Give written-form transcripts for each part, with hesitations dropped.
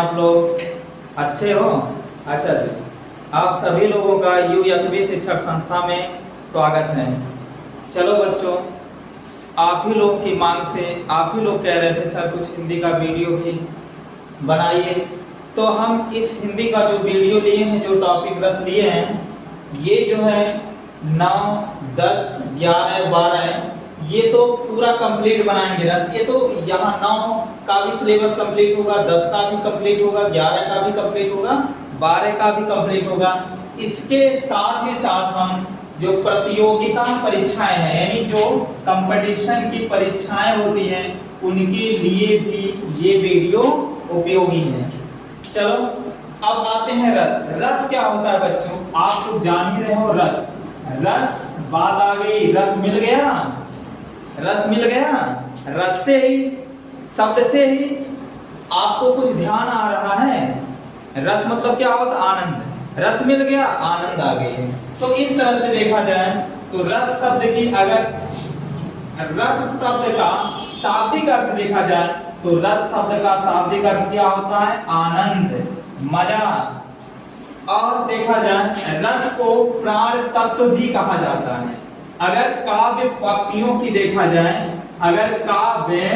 आप लोग? अच्छे हो? अच्छा जी, आप सभी लोगों का यूएसबी शिक्षक संस्था में स्वागत है। चलो बच्चों, आप ही लोग की मांग से आप ही लोग कह रहे थे सर कुछ हिंदी का वीडियो भी बनाइए, तो हम इस हिंदी का जो वीडियो लिए हैं, जो टॉपिक रस लिए हैं, ये जो है 9, 10, 11, 12 ये तो पूरा कंप्लीट बनाएंगे रस। ये तो यहाँ 9 का भी सिलेबस कंप्लीट होगा, 10 का भी कंप्लीट होगा, 11 का भी कंप्लीट होगा, 12 का भी कंप्लीट होगा। इसके साथ ही साथ हम जो प्रतियोगिता परीक्षाएं हैं, यानी जो कंपटीशन की परीक्षाएं होती हैं, उनके लिए भी ये वीडियो उपयोगी है। चलो अब आते हैं रस। रस क्या होता है बच्चों? आप लोग जान ही रहे हो रस। रस बात आ गई, रस मिल गया, रस मिल गया। रस से ही, शब्द से ही आपको कुछ ध्यान आ रहा है। रस मतलब क्या होता? आनंद। रस मिल गया, आनंद आ गई। तो इस तरह से देखा जाए तो रस शब्द की, अगर रस शब्द का शाब्दिक अर्थ देखा जाए तो रस शब्द का शाब्दिक अर्थ क्या होता है? आनंद, मजा। और देखा जाए रस को प्राण तत्व भी कहा जाता है। अगर काव्य पंक्तियों की देखा जाए, अगर काव्य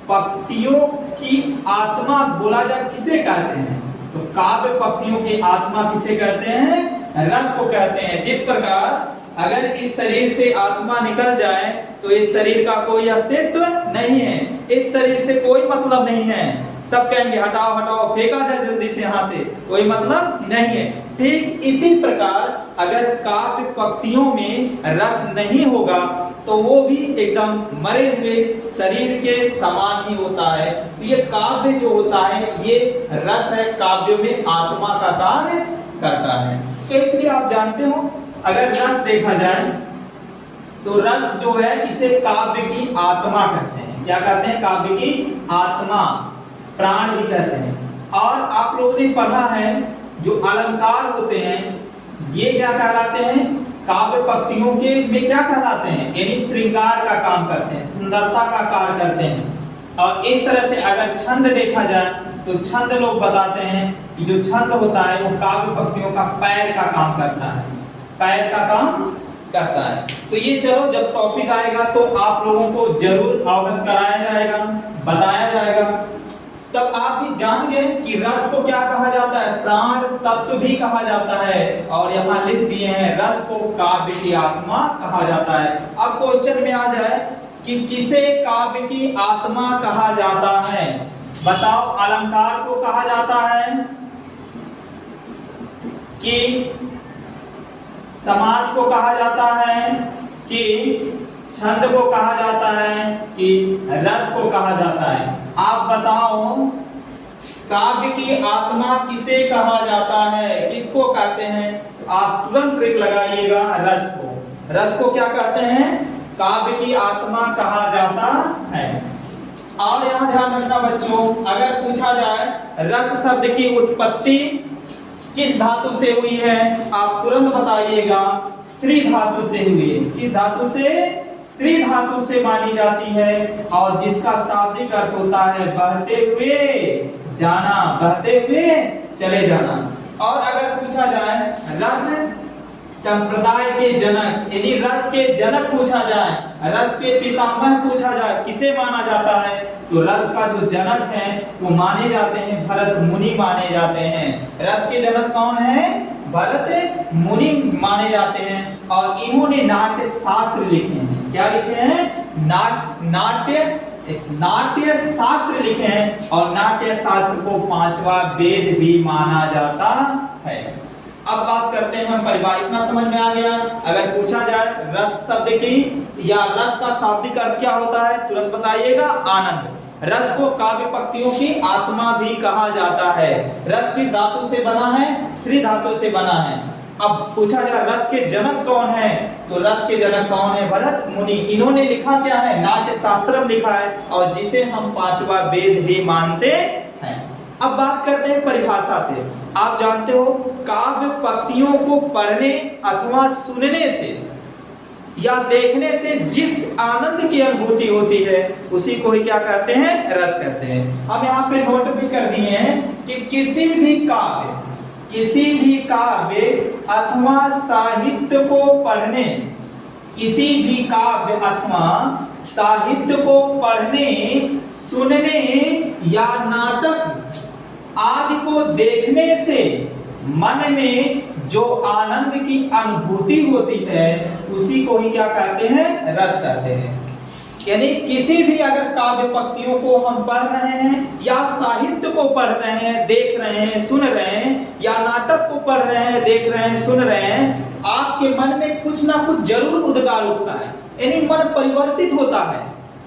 पंक्तियों की आत्मा बोला जाए किसे कहते हैं? तो काव्य पंक्तियों की आत्मा किसे कहते हैं? रस को कहते हैं। जिस प्रकार अगर इस शरीर से आत्मा निकल जाए तो इस शरीर का कोई अस्तित्व नहीं है, इस शरीर से कोई मतलब नहीं है। सब कहेंगे हटाओ हटाओ, फेंका जाए जल्दी से यहाँ से, कोई मतलब नहीं है। ठीक इसी प्रकार अगर काव्य पंक्तियों में रस नहीं होगा तो वो भी एकदम मरे हुए शरीर के समान ही होता है। तो ये काव्य जो होता है ये रस है, काव्य में आत्मा का कार्य करता है। तो इसलिए आप जानते हो अगर रस देखा जाए तो रस जो है इसे काव्य की आत्मा कहते हैं। क्या कहते हैं? काव्य की आत्मा, प्राण भी कहते हैं। और आप लोगों ने पढ़ा है जो अलंकार होते हैं ये क्या कहलाते हैं? काव्य पंक्तियों के में क्या कहलाते हैं? यानी श्रृंगार का काम करते हैं, सुंदरता का कार्य करते हैं। और इस तरह से अगर छंद देखा जाए तो छंद लोग बताते हैं कि जो छंद होता है वो काव्य पंक्तियों का पैर का काम करता है, पैर का काम करता है। तो ये चलो जब टॉपिक आएगा तो आप लोगों को जरूर अवगत कराया जाएगा, बताया जाएगा, तब आप भी जान गए कि रस को क्या कहा जाता है? प्राण तत्व भी कहा जाता है। और यहाँ लिख दिए हैं रस को काव्य की आत्मा कहा जाता है। अब क्वेश्चन में आ जाए कि किसे काव्य की आत्मा कहा जाता है? बताओ, अलंकार को कहा जाता है कि समास को कहा जाता है कि छंद को कहा जाता है कि रस को कहा जाता है? आप बताओ, काव्य की आत्मा किसे कहा जाता है? किसको कहते हैं? आप तुरंत ट्रिक लगाइएगा, रस को। रस को क्या कहते हैं? काव्य की आत्मा कहा जाता है। और यहां ध्यान रखना बच्चों, अगर पूछा जाए रस शब्द की उत्पत्ति किस धातु से हुई है, आप तुरंत बताइएगा स्त्री धातु से हुई है। किस धातु से? स्त्री धातु से मानी जाती है। और जिसका शाब्दिक अर्थ होता है बहते हुए जाना, बहते हुए चले जाना। और अगर पूछा जाए रस संप्रदाय के जनक, यानी रस के जनक पूछा जाए, रस के पितामह पूछा जाए, किसे माना जाता है? तो रस का जो जनक है वो माने जाते हैं भरत मुनि माने जाते हैं। रस के जनक कौन है? भरत मुनि माने जाते हैं। और इन्होंने नाट्य शास्त्र लिखे हैं। क्या लिखे हैं? नाट्य शास्त्र लिखे हैं। और नाट्य शास्त्र को 5वां वेद भी माना जाता है। अब बात करते हैं हम परिभाषा। इतना समझ में आ गया? अगर पूछा जाए रस शब्द की या रस का शाब्दिक अर्थ क्या होता है, तुरंत बताइएगा आनंद। रस को काव्य पंक्तियों की आत्मा भी कहा जाता है। रस किस धातु से बना है? श्री धातु से बना है। अब पूछा जाए रस के जनक कौन है, तो रस के जनक कौन है? भरत मुनि। इन्होंने लिखा क्या है? नाट्य शास्त्रम लिखा है, और जिसे हम 5वां वेद भी मानते हैं। अब बात करते हैं परिभाषा से। आप जानते हो काव्य पंक्तियों को पढ़ने अथवा सुनने से या देखने से जिस आनंद की अनुभूति होती है उसी को ही क्या कहते हैं? रस कहते हैं। हम यहाँ पे नोट भी कर दिए हैं कि किसी भी काव्य अथवा साहित्य को पढ़ने, किसी भी काव्य अथवा साहित्य को पढ़ने, सुनने या नाटक आदि को देखने से मन में जो आनंद की अनुभूति होती है उसी को ही क्या कहते हैं? रस कहते हैं। यानी किसी भी अगर काव्य पंक्तियों को हम पढ़ रहे हैं या साहित्य को पढ़ रहे हैं, देख रहे हैं, सुन रहे हैं, या नाटक को पढ़ रहे हैं, देख रहे हैं, सुन रहे हैं, आपके मन में कुछ ना कुछ जरूर उद्गार उठता है, यानी मन परिवर्तित होता है,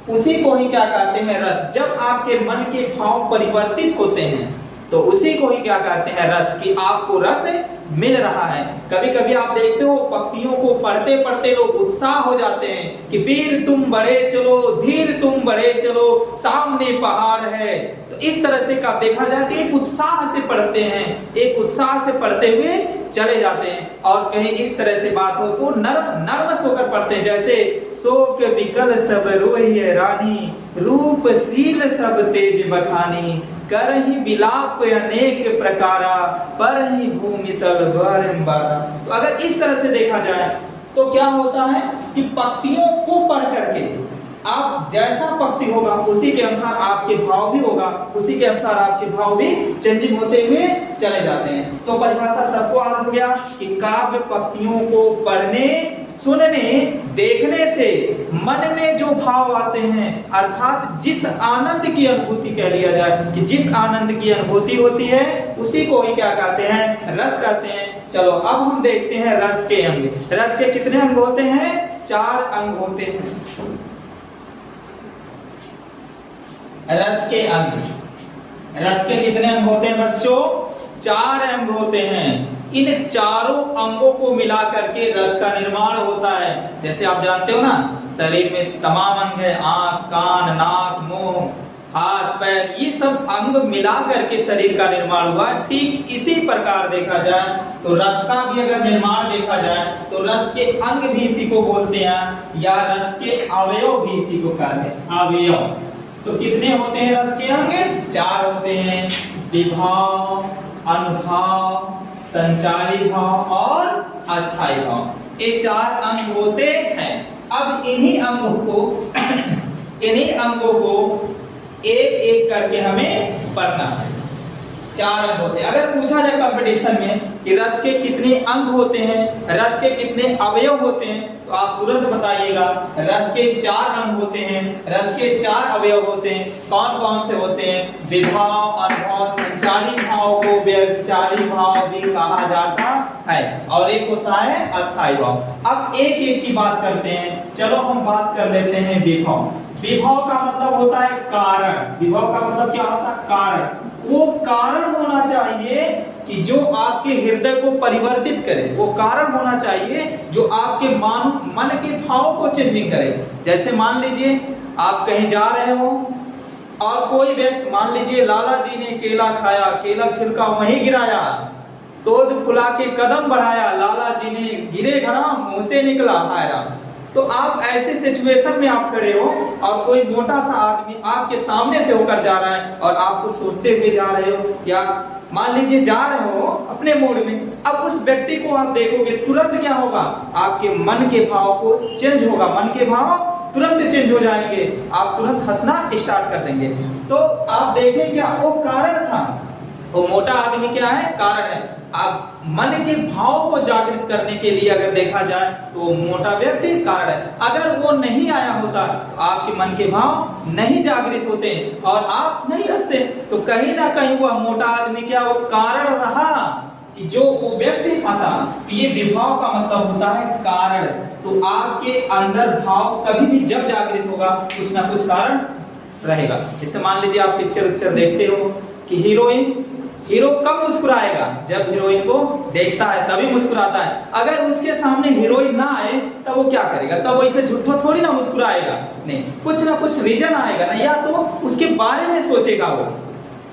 उसी को ही क्या कहते हैं? रस। जब आपके मन के भाव परिवर्तित होते हैं तो उसी को ही क्या कहते हैं? रस। कि आपको रस मिल रहा है। कभी कभी आप देखते हो पंक्तियों को पढ़ते पढ़ते लोग उत्साह हो जाते हैं कि वीर तुम बढ़े चलो, धीर तुम बढ़े चलो, सामने पहाड़ है। तो इस तरह से का देखा जाए कि एक उत्साह से पढ़ते हैं, एक उत्साह से पढ़ते हुए चले जाते हैं। और कहीं इस तरह से बात हो तो नर्वस होकर पढ़ते हैं, जैसे शोक विकल सब रोहिए रानी, रूप शील सब तेज बखानी, करहि विलाप अनेक प्रकारा, परहि भूमि तल बारंबारा। तो अगर इस तरह से देखा जाए तो क्या होता है कि पंक्तियों को पढ़ करके आप जैसा पंक्ति होगा उसी के अनुसार आपके भाव भी होगा, उसी के अनुसार आपके भाव भी चेंजिंग होते हुए चले जाते हैं। तो परिभाषा सबको याद हो गया कि काव्य पंक्तियों को पढ़ने, सुनने, देखने से मन में जो भाव आते हैं, अर्थात जिस आनंद की अनुभूति कह लिया जाए कि जिस आनंद की अनुभूति होती है उसी को ही क्या कहते हैं? रस कहते हैं। चलो अब हम देखते हैं रस के अंग। रस के कितने अंग होते हैं? 4 अंग होते हैं। रस के अंग, रस के कितने अंग होते हैं बच्चों? 4 अंग होते हैं। इन चारों अंगों को मिला करके रस का निर्माण होता है। जैसे आप जानते हो ना, शरीर में तमाम अंग है, आंख, कान, नाक, मुंह, हाथ, पैर, ये सब अंग मिला करके शरीर का निर्माण हुआ। ठीक इसी प्रकार देखा जाए तो रस का भी अगर निर्माण देखा जाए तो रस के अंग भी इसी को बोलते हैं, या रस के अवयव भी इसी को कहते हैं, अवयव। तो कितने होते हैं रस के अंग? 4 होते हैं। विभाव, अनुभाव, संचारी भाव और अस्थाई भाव, ये 4 अंग होते हैं। अब इन्हीं अंगों को एक एक करके हमें पढ़ना है। 4 अंग होते हैं। अगर पूछा जाए कंपटीशन में कि रस के कितने अंग होते हैं, रस के कितने अवयव होते हैं, तो आप तुरंत बताइएगा। रस के 4 अंग होते हैं, रस के 4 अवयव होते हैं। कौन कौन से होते हैं? विभाव, अनुभव, संचारी भाव को व्यभिचारी भाव भी कहा जाता है, और एक होता है अस्थाई भाव। अब एक एक की बात करते हैं। चलो हम बात कर लेते हैं विभाव। विभाव का मतलब होता है कारण। विभाव का मतलब क्या होता है? कारण। वो कारण होना चाहिए कि जो आपके हृदय को परिवर्तित करे, वो कारण होना चाहिए जो आपके मन के भाव को चेंजिंग करे। जैसे मान लीजिए आप कहीं जा रहे हो और कोई व्यक्ति, मान लीजिए लाला जी ने केला खाया, केला छिलका वहीं गिराया, तोड़ फुला के कदम बढ़ाया, लाला जी ने गिरे घड़ा, मुंह से निकला हायरा। तो आप ऐसे सिचुएशन में आप खड़े हो और कोई मोटा सा आदमी आपके सामने से होकर जा रहा है और आप कुछ सोचते हुए जा रहे हो, या मान लीजिए जा रहे हो अपने मूड में। अब उस व्यक्ति को आप देखोगे, तुरंत क्या होगा? आपके मन के भाव को चेंज होगा, मन के भाव तुरंत चेंज हो जाएंगे, आप तुरंत हंसना स्टार्ट कर देंगे। तो आप देखें क्या वो कारण था? वो मोटा आदमी क्या है? कारण है। आप मन के भाव को जागृत करने के लिए अगर देखा जाए तो मोटा व्यक्ति कारण है। अगर वो नहीं आया होता तो आपके मन के भाव नहीं जागृत होते और आप नहीं हंसते, तो कहीं ना कहीं वह मोटा आदमी क्या वो कारण रहा कि जो वो व्यक्ति हंसा। तो ये विभाव का मतलब होता है कारण। तो आपके अंदर भाव कभी भी जब जागृत होगा कुछ ना कुछ कारण रहेगा। जैसे मान लीजिए आप पिक्चर देखते हो कि हीरो कब मुस्कुराएगा? जब हीरोइन को देखता है तभी मुस्कुराता है। अगर उसके सामने हीरोइन ना आए तब वो क्या करेगा? तब वो इसे झूठो थोड़ी ना मुस्कुराएगा, नहीं, कुछ ना कुछ रीजन आएगा ना, या तो उसके बारे में सोचेगा वो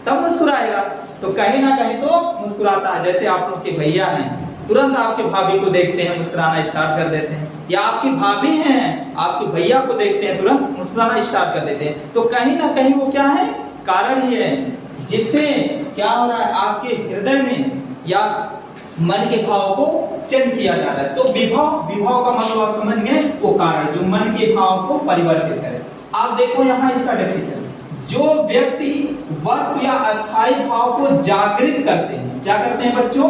तब मुस्कुराएगा। तो कहीं ना कहीं तो मुस्कुराता है। जैसे आप लोग के भैया हैं, तुरंत आपके भाभी को देखते हैं मुस्कुराना स्टार्ट कर देते हैं, या आपकी भाभी हैं आपके भैया को देखते हैं तुरंत मुस्कुराना स्टार्ट कर देते हैं। तो कहीं ना कहीं वो क्या है? कारण ही है जिससे क्या हो रहा है, आपके हृदय में या मन के भाव को चेंज किया जा रहा है। तो विभव का मतलब आप समझ गए, वो कारण जो मन के भाव को परिवर्तित करे। आप देखो यहाँ इसका डेफिनेशन, जो व्यक्ति वस्तु या अस्थायी भाव को जागृत करते हैं, क्या करते हैं बच्चों,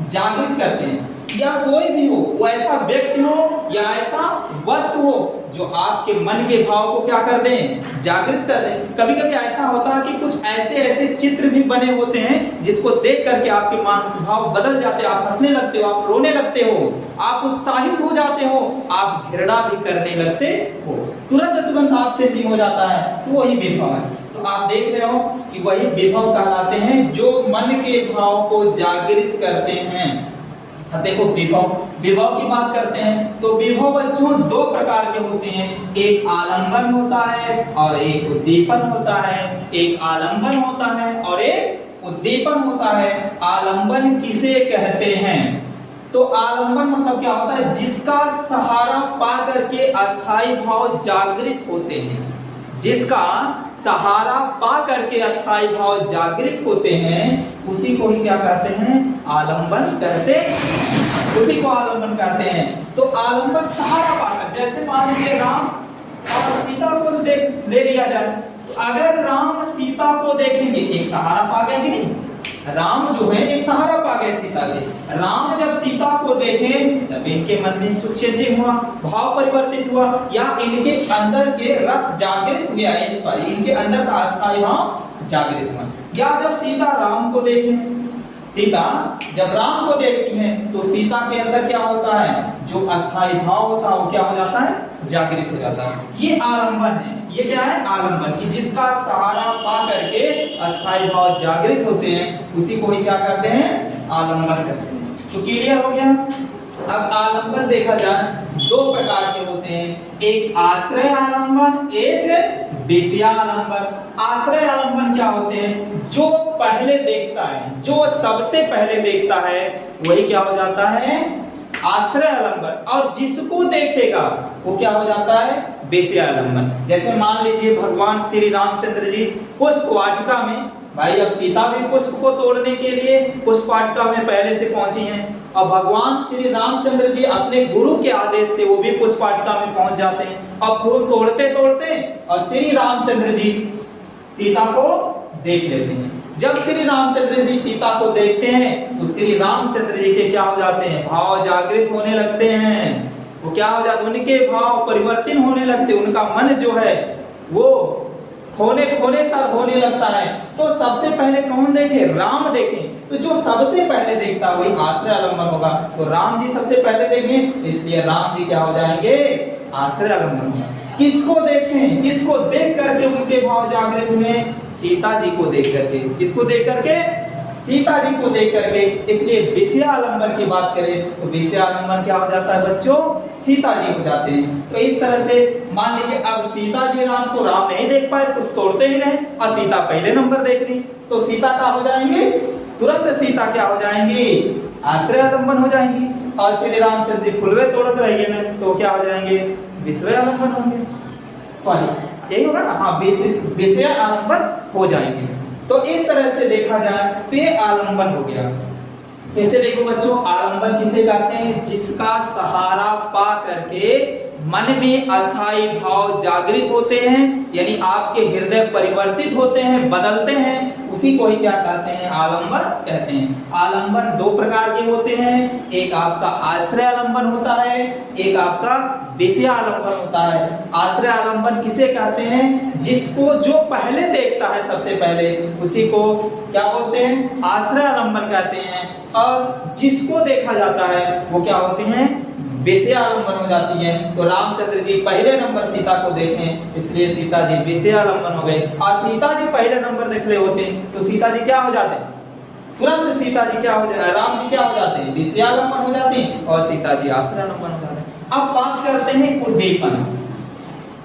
जागृत करते हैं, या कोई भी हो, वो ऐसा व्यक्ति हो या ऐसा वस्तु हो जो आपके मन के भाव को क्या कर दें, जागृत कर दें। कभी कभी ऐसा होता है कि कुछ ऐसे ऐसे चित्र भी बने होते हैं जिसको देख करके आपके मन के भाव बदल जाते हैं, आप हंसने लगते हो, आप रोने लगते हो, आप उत्साहित हो जाते हो, आप घृणा भी करने लगते हो, तुरंत आप चेंजिंग हो जाता है, तो वही विभव है। तो आप देख रहे हो कि वही विभव कहलाते हैं जो मन के भाव को जागृत करते हैं। अब देखो विभव की बात करते हैं तो विभव बच्चों दो प्रकार के होते हैं, एक आलंबन होता है और एक उद्दीपन होता है। एक आलंबन होता है और एक उद्दीपन होता है। आलंबन किसे कहते हैं, तो आलंबन मतलब क्या होता है, जिसका सहारा पा करके अस्थायी भाव जागृत होते हैं, जिसका सहारा पा करके अस्थायी भाव जागृत होते हैं, उसी को ही क्या कहते हैं, आलंबन कहते हैं, उसी को आलंबन कहते हैं। तो आलंबन सहारा पाकर, जैसे मान लीजिए राम और सीता को ले लिया जाए, अगर राम सीता को देखेंगे, एक सहारा पा गए कि नहीं, राम जो है एक सहारा पा गए सीता के। राम जब सीता को देखें तब इनके मन में कुछ चेंजिंग हुआ, भाव परिवर्तित हुआ, या इनके अंदर के रस जागृत हुआ, सॉरी इनके अंदर का अस्थायी भाव जागृत हुआ। या जब सीता राम को देखें, सीता जब राम को देखती है तो सीता के अंदर क्या होता है, जो अस्थायी भाव होता है वो क्या हो जाता है, जागृत हो जाता है। ये आलंबन है, ये क्या है, आलंबन, कि जिसका सहारा पा करके अस्थायी भाव जागृत होते हैं, उसी को ही क्या कहते हैं, आलंबन कहते हैं। तो क्लियर हो गया। अब आलंबन देखा जाए दो प्रकार के होते हैं, एक आश्रय आलंबन, एक विषयालंबन। आश्रय आलंबन क्या होते हैं, जो पहले देखता है, जो सबसे पहले देखता है वही क्या हो जाता है, आश्रय आलंबन, और जिसको देखेगा वो क्या हो जाता है, विषयालंबन। जैसे मान लीजिए भगवान श्री रामचंद्र जी पुष्प वाटिका में, भाई अब सीता भी पुष्प को तोड़ने के लिए पुष्प वाटिका में पहले से पहुंची हैं, और भगवान श्री रामचंद्र जी अपने गुरु के आदेश से वो भी पुष्प वाटिका में पहुंच जाते हैं, और फूल तोड़ते तोड़ते और श्री रामचंद्र जी सीता को देख लेते हैं। जब श्री रामचंद्र जी सीता को देखते हैं तो श्री रामचंद्र जी के क्या हो जाते हैं, भाव जागृत होने लगते हैं, वो क्या हो जाते, उनके भाव परिवर्तन होने लगते, उनका मन जो है वो खोने सा होने लगता है। तो सबसे पहले कौन देखे, राम देखे, तो जो सबसे पहले देखता वही आश्रय आलंबन होगा। तो राम जी सबसे पहले देखें, इसलिए राम जी क्या हो जाएंगे, आश्रय आलंबन होगा। किसको देखें, किसको देख करके उनके भाव जागृत हुए, सीता जी को देख करके, किसको देख करके, सीता जी को देख करके। इसलिए विषयालंबन की बात करें तो विषयालंबन क्या हो जाता है बच्चों, सीता जी हो जाते हैं। तो इस तरह से मान लीजिए अब सीता जी राम को राम नहीं देख पाए, कुछ तोड़ते ही रहे, और सीता पहले नंबर देख ली, तो सीता क्या हो जाएंगे, तुरंत सीता क्या हो जाएंगी, आश्रय आलंबन हो जाएंगी। और श्री रामचंद्र जी फुलवे तोड़ते रहेंगे ना, तो क्या हो जाएंगे, विषय आलंबन होंगे, सॉरी यही होगा ना, हाँ विषय आलंबन हो जाएंगे। तो इस तरह से देखा जाए तो ये आलंबन हो गया। ऐसे देखो बच्चों, आलंबन किसे कहते हैं, जिसका सहारा पा करके मन में अस्थायी भाव जागृत होते हैं, यानी आपके हृदय परिवर्तित होते हैं, बदलते हैं, उसी को ही क्या कहते हैं, आलंबन कहते हैं। आलंबन दो प्रकार के होते हैं, एक आपका आश्रय आलंबन होता है, एक आपका विषय आलंबन होता है। आश्रय आलंबन किसे कहते हैं, जिसको जो पहले देखता है सबसे पहले, उसी को क्या बोलते हैं, आश्रय आलंबन कहते हैं। और जिसको देखा जाता है वो क्या होते हैं, विषय आलंबन हो जाती है। तो रामचंद्र जी पहले नंबर सीता को देखें, इसलिए सीता जी विषय आलंबन हो गए। और सीता जी पहले नंबर देख रहे होते तो सीता जी क्या हो जाते, तुरंत सीता जी क्या हो जाते, राम जी क्या हो जाते, विषय आलंबन हो जाती, और सीता जी आश्रय आलंबन हो जाते। अब बात करते हैं उद्दीपन।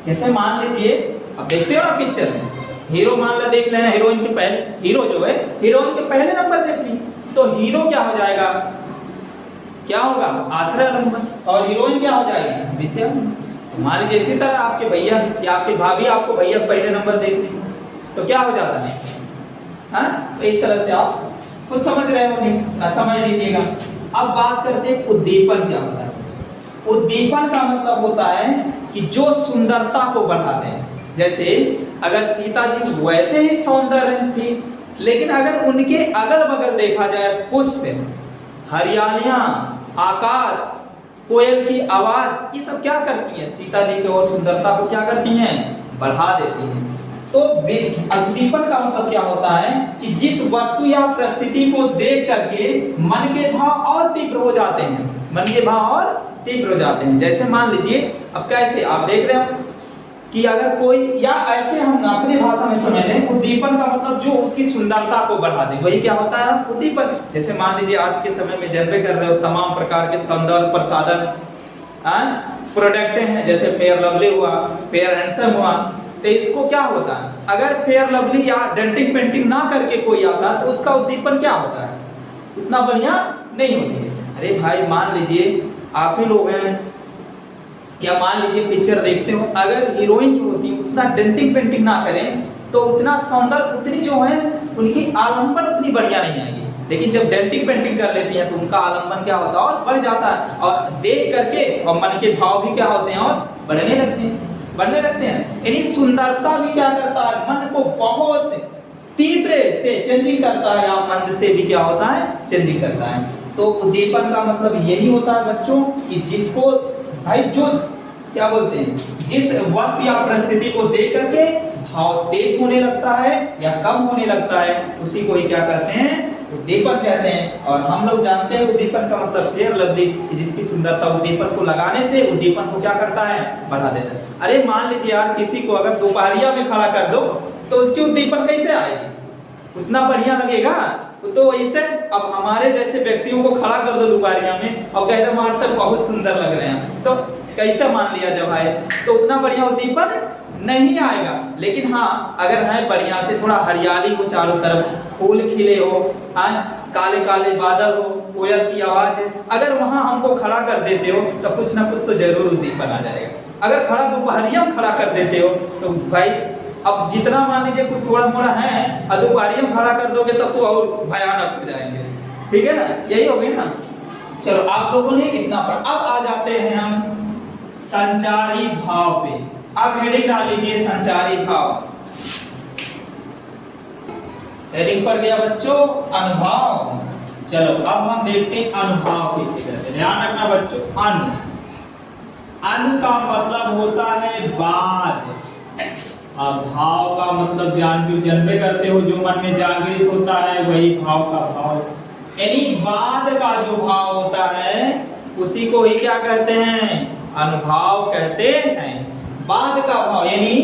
जैसे मान लीजिए, अब देखते हो ना पिक्चर में, हीरो मान लो देख लेना, हीरोइन के पहले, हीरो जो है हीरोइन के पहले नंबर देख ली, तो हीरो क्या हो जाएगा, क्या होगा, आश्रय आलंबन, और हीरोइन क्या हो जाएगी, विषय आलंबन। मान लीजिए इसी तरह आपके भैया या आपकी भाभी आपको भैया पहले नंबर देख ली, तो क्या हो जाता है, हाँ, तो इस तरह से आप कुछ समझ रहे हो, नहीं समझ लीजिएगा। अब बात करते हैं उद्दीपन क्या होता है। उद्दीपन का मतलब होता है कि जो सुंदरता को बढ़ाते हैं। जैसे अगर सीता जी वैसे ही सौंदर्य थी, लेकिन अगर उनके अगल बगल देखा जाए पुष्प, हरियालियां, आकाश, कोयल की आवाज, ये सब क्या करती हैं? सीता जी की और सुंदरता को क्या करती हैं? बढ़ा देती हैं। तो उद्दीपन का मतलब क्या होता है कि जिस वस्तु या परिस्थिति को देख करके मन के भाव और तीव्र हो जाते हैं, मन के भाव और तीव्र हो जाते हैं। जैसे मान लीजिए, अब कैसे आप देख रहे हो कि अगर कोई, या ऐसे हम अपनी भाषा में समझ लें, उद्दीपन का मतलब जो उसकी सुंदरता को बढ़ा दे, वही क्या होता है? उद्दीपन। जैसे मान लीजिए आज के समय में जानबे कर रहे हो तमाम प्रकार के सौंदर्य प्रसाधन प्रोडक्ट हैं, जैसे फेयर लवली हुआ, फेयर हैंडसम हुआ। तो इसको क्या होता है, अगर फेयर लवली या डेंटिंग पेंटिंग ना करके कोई आता तो उसका उद्दीपन क्या होता है? उतना बढ़िया नहीं होती है। अरे भाई मान लीजिए आप ही लोग हैं, क्या मान लीजिए पिक्चर देखते हो, अगर हीरोइन जो होती है उतना डेंटिंग पेंटिंग ना करें तो उतना सौंदर्य, उतनी जो है उनकी आलंबन उतनी बढ़िया नहीं आएगी। लेकिन जब डेंटिंग पेंटिंग कर लेती हैं तो उनका आलंबन क्या होता है? और बढ़ जाता है। और देख करके और मन के भाव भी क्या होते हैं? और बढ़ने लगते हैं, बढ़ने लगते हैं। यानी सुंदरता भी क्या करता है? मन को बहुत तीव्र से चेंजिंग करता है, या मन से भी क्या होता है? चेंजिंग करता है। तो उद्दीपन का मतलब यही होता है बच्चों कि जिसको भाई जो क्या बोलते हैं, जिस वस्तु या परिस्थिति को देख करके भाव तेज होने लगता है या कम होने लगता है, उसी को ही क्या कहते हैं? उद्दीपन कहते हैं। और हम लोग जानते हैं उद्दीपन का मतलब फेयर लवली, जिसकी सुंदरता उद्दीपन को लगाने से उद्दीपन को क्या करता है? बढ़ा देता है। अरे मान लीजिए यार किसी को अगर दोपहरिया में खड़ा कर दो तो उसकी उद्दीपन कैसे आएगी? उतना बढ़िया लगेगा? तो इससे अब हमारे जैसे व्यक्तियों को खड़ा कर दो दोपहरिया में और कह दो हमारे सब बहुत सुंदर लग रहे हैं, तो कैसे मान लिया जब आए? तो उतना बढ़िया उद्दीपन नहीं आएगा। लेकिन हाँ, अगर है बढ़िया से, थोड़ा हरियाली हो, चारों तरफ फूल खिले हो, काले काले बादल हो, कोयल की आवाज है, अगर वहां हमको खड़ा कर देते हो तो कुछ ना कुछ तो जरूर उद्दीपन आ जाएगा। अगर खड़ा दोपहरिया में खड़ा कर देते हो तो भाई अब जितना मान लीजिए कुछ थोड़ा मोड़ा है, दोपहरिया में खड़ा कर दोगे तब तो और भयानक हो जाएंगे। ठीक है ना, यही हो गई ना। चलो आप लोगों ने इतना पढ़ा, अब आ जाते हैं हम संचारी भाव पे। अब हेडिंग डाल लीजिए संचारी भाव। हेडिंग पर गया बच्चों अनुभव। चलो अब हम देखते हैं अनुभव किससे कहते हैं। ध्यान रखना बच्चों, अनु का मतलब होता है बाद, अब भाव का मतलब जानबे करते हो, जो मन में जागृत होता है वही भाव का भाव। यानी बाद का जो भाव होता है उसी को ही क्या कहते हैं? अनुभाव कहते हैं। बाद का भाव यानी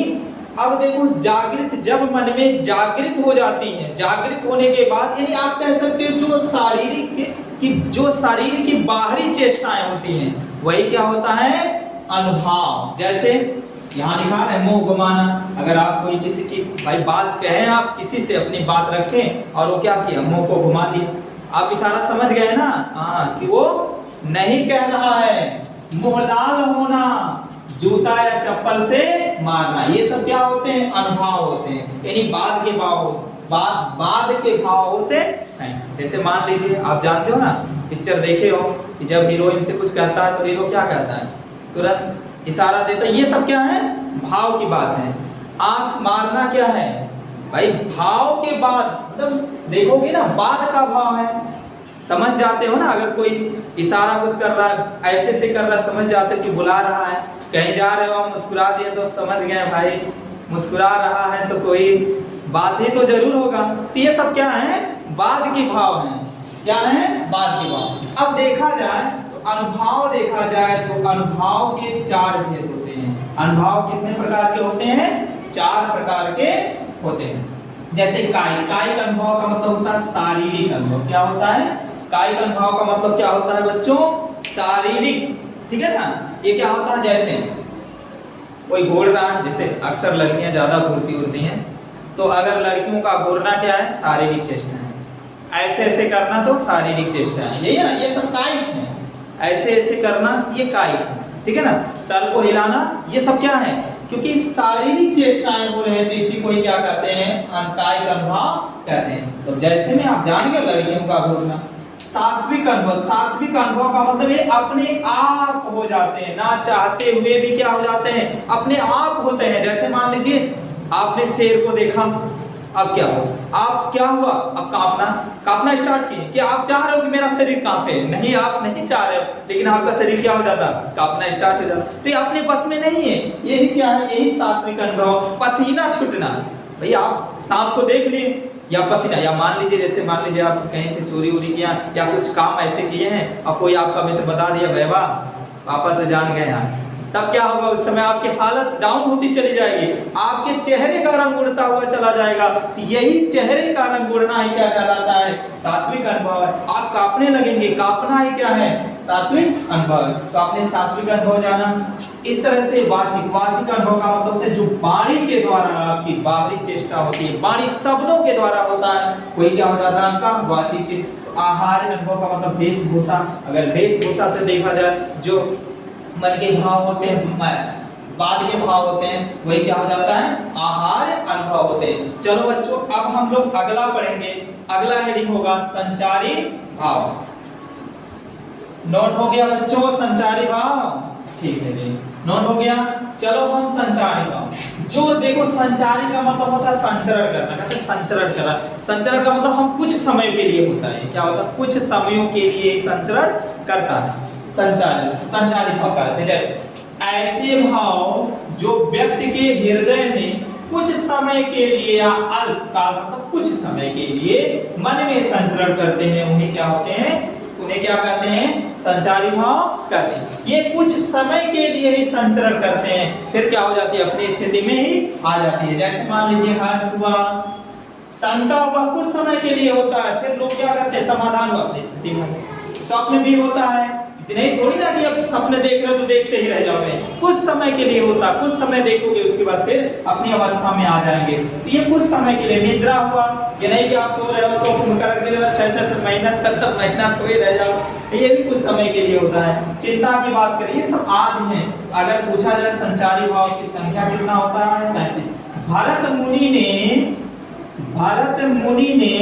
अब देखो जागृत, जब मन में जागृत हो जाती है, जागृत होने के बाद यानी आप कह सकते हो जो शरीर की बाहरी चेष्टाएं होती हैं वही क्या होता है? अनुभाव। जैसे यहाँ लिखा है मुंह घुमाना। अगर आप कोई किसी की भाई बात कहें, आप किसी से अपनी बात रखें और वो क्या किया? मुंह को घुमा लिया, आप इशारा समझ गए ना? हाँ, कि वो नहीं कह रहा है। मुंह लाल होना, जूता या चप्पल से मारना, ये सब क्या होते हैं? अनुभाव होते हैं। यानी बाद के भाव, बाद के भाव होते हैं। जैसे मान लीजिए आप जानते हो ना, पिक्चर देखे हो कि जब हीरोइन से कुछ कहता है तो हीरो क्या कहता है? तुरंत इशारा देता है। ये सब क्या है? भाव की बात है। आंख मारना क्या है भाई? भाव के बाद, मतलब देखोगे ना, बाद का भाव है। समझ जाते हो ना, अगर कोई इशारा कुछ कर रहा है, ऐसे से कर रहा है, समझ जाते हो कि बुला रहा है। कहीं जा रहे हो, मुस्कुरा दिए तो समझ गए भाई मुस्कुरा रहा है तो कोई बात ही तो जरूर होगा। तो ये सब क्या है? बाद के भाव हैं। क्या है? बाद के भाव। अब देखा जाए तो अनुभाव देखा जाए तो अनुभाव के 4 भेद होते हैं। अनुभाव कितने प्रकार के होते हैं? 4 प्रकार के होते हैं। जैसे कायिक अनुभव का मतलब होता है शारीरिक अनुभव। क्या होता है? कायिक अनुभव का मतलब क्या होता है बच्चों? शारीरिक। ठीक है ना? ये क्या होता है? जैसे कोई घूर रहा है, जैसे अक्सर लड़कियां ज्यादा घूरती होती हैं, तो अगर लड़कियों का घूरना क्या है? शारीरिक चेष्टा है। ऐसे ऐसे करना तो शारीरिक चेष्टा है, यही है ना? ये सब कायिक है। ऐसे ऐसे करना ये कायिक है। ठीक है ना? सर को हिलाना, ये सब क्या है? क्योंकि शारीरिक चेष्टाएं हो रहे हैं, जिसी को क्या कहते हैं? कायिक अनुभव कहते हैं। तो जैसे में आप जान गए लड़कियों का घोषणा, सात्विक अनुभव, सात्विक अनुभव का मतलब ये अपने आप हो जाते हैं, ना चाहते हुए भी क्या हो जाते हैं, अपने आप होते हैं। जैसे मान लीजिए आपने शेर को देखा, अब क्या हो, आप क्या हुआ, अब कांपना स्टार्ट किए। क्या आप चाह रहे हो कि मेरा शरीर कांपे? नहीं, आप नहीं चाह रहे हो, लेकिन आपका शरीर क्या हो जाता, कांपना स्टार्ट हो जाता। तो ये अपने बस में नहीं है। यही क्या है, यही सात्विक अनुभव, पसीना छूटना। भैया आप सांप को देख लिए या पसीना, या मान लीजिए जैसे मान लीजिए आप कहीं से चोरी उरी किया या कुछ काम ऐसे किए हैं और कोई आपका मित्र बता दिया भैया पापा तो जान गए हैं, तब क्या होगा, उस समय आपकी हालत डाउन होती चली जाएगी, आपके चेहरे का रंग उड़ता हुआ चला जाएगा। तो यही चेहरे का रंग उड़ना ही क्या कहलाता है, सात्विक अनुभव है। आप कांपने लगेंगे, कांपना ही क्या है, सात्विक अनुभव। तो आपने सात्विक अनुभव जाना। इस तरह से वाचिक, वाचिक अनुभव का मतलब है जो वाणी के द्वारा आपकी बाहरी चेष्टा होती है, वाणी शब्दों के द्वारा होता है, वही क्या हो जाता है आपका वाचिक। आहार अनुभव का मतलब वेशभूषा, अगर वेशभूषा से देखा जाए जो मन के भाव होते हैं, बाद के भाव होते हैं, वही क्या हो जाता है, आहार अनुभव होते हैं। चलो बच्चों अब हम लोग अगला पढ़ेंगे। अगला हेडिंग होगा संचारी भाव। नोट हो गया बच्चों संचारी भाव? ठीक है जी, नोट हो गया। चलो हम संचारी भाव, जो देखो संचारी का मतलब होता है संचरण करना, कहते हैं संचरण करना। संचरण का मतलब हम कुछ समय के लिए होता है, क्या होता है, कुछ समयों के लिए संचरण करता है। संचारी भाव कहते हैं जैसे ऐसे भाव जो व्यक्ति के हृदय में कुछ समय के लिए या अल्पकाल मतलब कुछ समय के लिए मन में संचरण करते हैं, उन्हें क्या होते हैं, उन्हें क्या कहते हैं, संचारी भाव कहते हैं। ये कुछ समय के लिए ही संचरण करते हैं, फिर क्या हो जाती है, अपनी स्थिति में ही आ जाती है। जैसे मान लीजिए हर्ष हुआ, शंका हुआ, कुछ समय के लिए होता है, फिर लोग क्या करते हैं, समाधान हुआ, अपनी स्थिति में। स्वप्न भी होता है, नहीं थोड़ी ना कि अब सपने देख रहे हो तो देखते ही रह जाओगे, कुछ समय के लिए होता है, कुछ समय देखोगे उसके बाद फिर अपनी अवस्था में आ जाएंगे। तो ये कुछ समय के लिए। निद्रा हुआ, ये नहीं कि आप सो रहे हो तो कुंभकर्ण की तरह 6-6 महीना 7 महीना सोए रह जाओ, ये भी कुछ समय के लिए होता है। चिंता की बात करिए, ये सब आदि हैं। अगर पूछा जाए संचारी भाव की संख्या कितना होता है, 35। भारत मुनि ने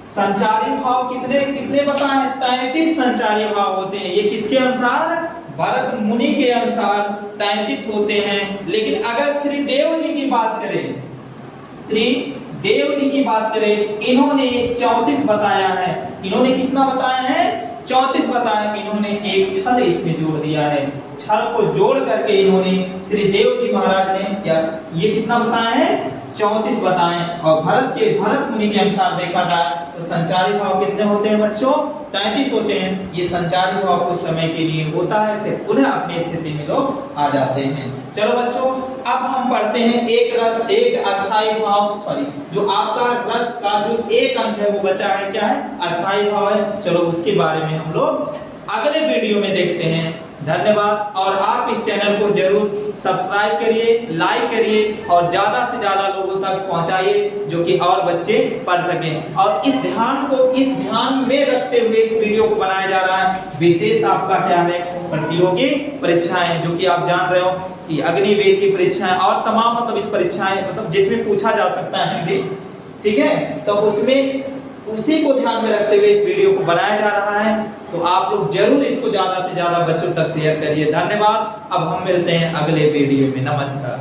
संचारी भाव कितने बताए, 33 संचारी भाव होते हैं। ये किसके अनुसार, भरत मुनि के अनुसार 33 होते हैं। लेकिन अगर श्री देव जी की बात करें, श्री देव जी की बात करें, इन्होंने 34 बताया है। इन्होंने कितना बताया है, 34 बताया। इन्होंने एक छल इसमें जोड़ दिया है, छल को जोड़ करके इन्होंने श्री देव जी महाराज ने क्या ये कितना बताया है, 34 बताए। और भरत मुनि के अनुसार देखा जाए तो संचारी भाव कितने होते हैं बच्चों, 33 होते हैं। ये संचारी भाव कुछ समय के लिए होता है, फिर पुनः अपनी स्थिति में लोग आ जाते हैं। चलो बच्चों अब हम पढ़ते हैं एक अस्थायी भाव, जो आपका रस का जो एक अंक है वो बचा है, क्या है, अस्थायी भाव है। चलो उसके बारे में हम लोग अगले वीडियो में देखते हैं। धन्यवाद। और आप इस चैनल को जरूर सब्सक्राइब करिए, लाइक करिए और ज्यादा से ज्यादा लोगों तक पहुंचाइए, जो कि और बच्चे पढ़ सकें। और इस ध्यान में रखते हुए इस वीडियो को बनाया जा रहा है। विशेष आपका क्या है, प्रतियोगी परीक्षाएं, जो कि आप जान रहे हो कि अग्निवीर की परीक्षाएं और तमाम मतलब इस परीक्षाएं मतलब जिसमें पूछा जा सकता है हिंदी, ठीक है, तो उसमें उसी को ध्यान में रखते हुए इस वीडियो को बनाया जा रहा है। तो आप लोग जरूर इसको ज्यादा से ज्यादा बच्चों तक शेयर करिए। धन्यवाद। अब हम मिलते हैं अगले वीडियो में। नमस्कार।